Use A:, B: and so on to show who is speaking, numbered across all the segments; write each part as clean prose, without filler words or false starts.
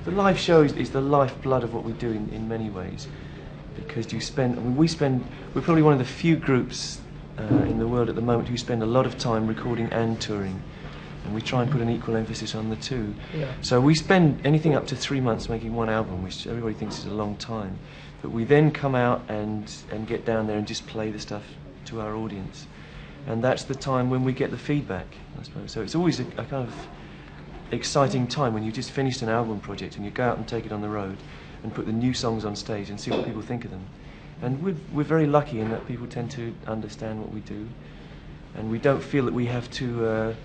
A: The live show is the lifeblood of what we do in many ways, because you spend, I mean, we're probably one of the few groups in the world at the moment who spend a lot of time recording and touring, and we try and put an equal emphasis on the two.
B: Yeah.
A: So we spend anything up to 3 months making one album, which everybody thinks is a long time, but we then come out and get down there and just play the stuff to our audience, and that's the time when we get the feedback, I suppose. So it's always a kind of exciting time when you've just finished an album project and you go out and take it on the road and put the new songs on stage and see what people think of them. And we're very lucky in that people tend to understand what we do, and we don't feel that we have to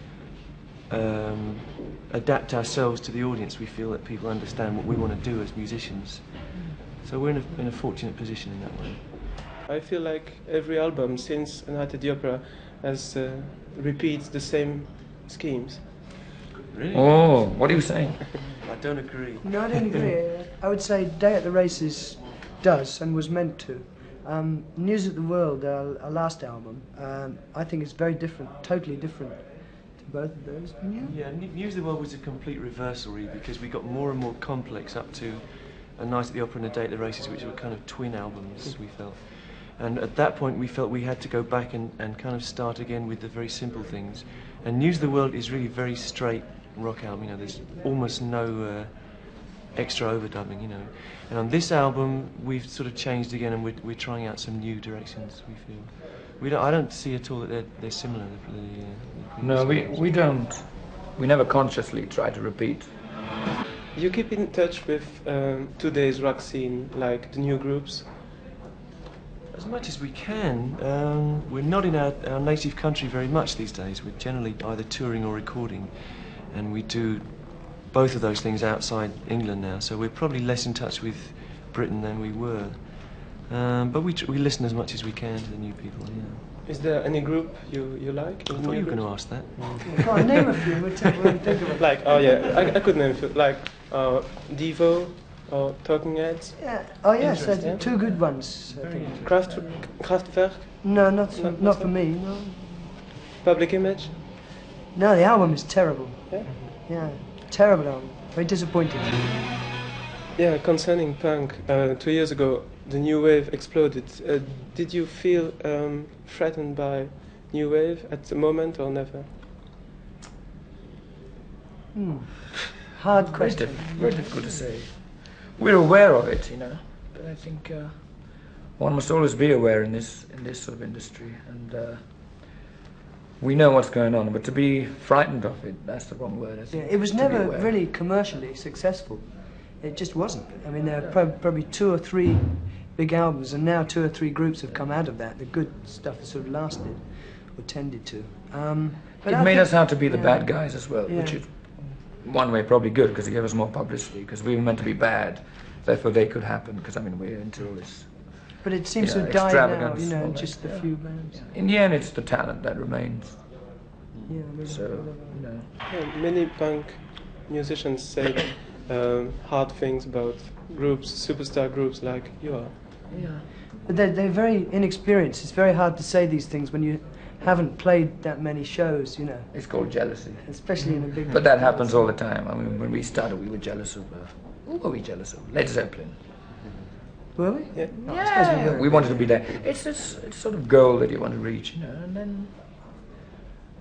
A: adapt ourselves to the audience. We feel that people understand what we want to do as musicians. So we're in a fortunate position in that way.
C: I feel like every album since A Night at the Opera has repeats the same schemes.
A: Really?
B: Oh, what are you saying?
A: I don't agree.
D: No, I don't agree. I would say Day at the Races does and was meant to. News of the World, our last album, I think it's very different, totally different to both of those.
A: Yeah, News of the World was a complete reversal, really, because we got more and more complex up to A Night at the Opera and A Day at the Races, which were kind of twin albums, we felt. And at that point we felt we had to go back and kind of start again with the very simple things. And News of the World is really very straight rock album, you know, there's almost no extra overdubbing, you know. And on this album we've sort of changed again, and we're trying out some new directions, we feel. I don't see at all that they're similar.
B: No, we don't. We never consciously try to repeat.
C: You keep in touch with today's rock scene, like the new groups?
A: As much as we can. We're not in our native country very much these days. We're generally either touring or recording, and we do both of those things outside England now, so we're probably less in touch with Britain than we were. But we listen as much as we can to the new people, yeah.
C: Is there any group you like?
A: I thought you were going to ask that.
D: Come on, name a few, we'll think of it.
C: Like, oh yeah, I could name a few, like Devo or Talking Heads.
D: Yeah. Oh yes,
C: Interesting.
D: two good ones, I think.
C: Kraftwerk,
D: No, not for me, no.
C: Public Image.
D: No, the album is terrible.
C: Yeah?
D: Yeah, terrible album. Very disappointing.
C: Yeah, concerning punk, 2 years ago the new wave exploded. Did you feel threatened by new wave at the moment or never?
D: Hard question.
B: Very difficult to say. We're aware of it, you know, but I think one must always be aware in this sort of industry, and we know what's going on, but to be frightened of it, that's the wrong word, I think.
D: Yeah, it was
B: To be
D: never
B: aware.
D: really commercially successful. It just wasn't. I mean, there are probably 2 or 3 big albums, and now 2 or 3 groups have come out of that. The good stuff has sort of lasted, or tended to. But
B: It
D: I
B: made
D: think-
B: us out to be the
D: yeah.
B: bad guys as well,
D: Yeah.
B: which is one way probably good, because it gave us more publicity, because we were meant to be bad, therefore they could happen, because I mean we're into all this.
D: But it seems
B: Yeah,
D: to have died now,
B: extravagance,
D: you know,
B: all that,
D: just a
B: yeah.
D: few bands.
B: In the end, it's the talent that remains.
D: Yeah, maybe.
B: So, you know.
C: Yeah, many punk musicians say hard things about groups, superstar groups like you are.
B: Yeah.
D: But they're very inexperienced. It's very hard to say these things when you haven't played that many shows, you know,
B: It's called jealousy.
D: especially in a big...
B: But that happens all the time. I mean, when we started, we were jealous of. Who were we jealous of? Led Zeppelin.
D: Were we?
C: Yeah.
D: I suppose we were.
B: We wanted to be there. It's this sort of goal that you want to reach, you know, and then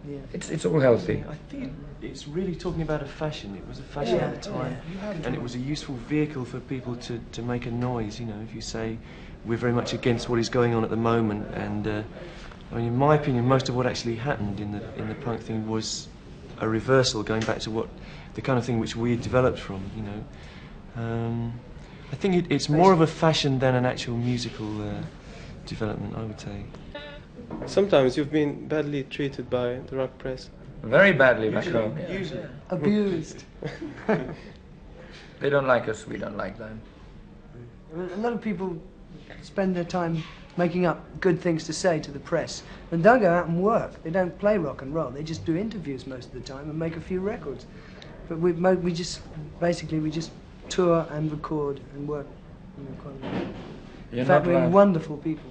D: Yeah.
B: it's all healthy.
A: I think it's really talking about a fashion. It was a fashion
D: Yeah,
A: at the time, and it was a useful vehicle for people to make a noise. You know, if you say we're very much against what is going on at the moment, and I mean, in my opinion, most of what actually happened in the punk thing was a reversal, going back to what the kind of thing which we had developed from. You know, I think it's more of a fashion than an actual musical development, I would say.
C: Sometimes you've been badly treated by the rock press.
B: Very badly back home.
A: Usually.
D: Abused.
B: They don't like us, we don't like them.
D: A lot of people spend their time making up good things to say to the press and don't go out and work. They don't play rock and roll. They just do interviews most of the time and make a few records. But we just tour and record and work. You know, quite a lot. In fact, we're wonderful people.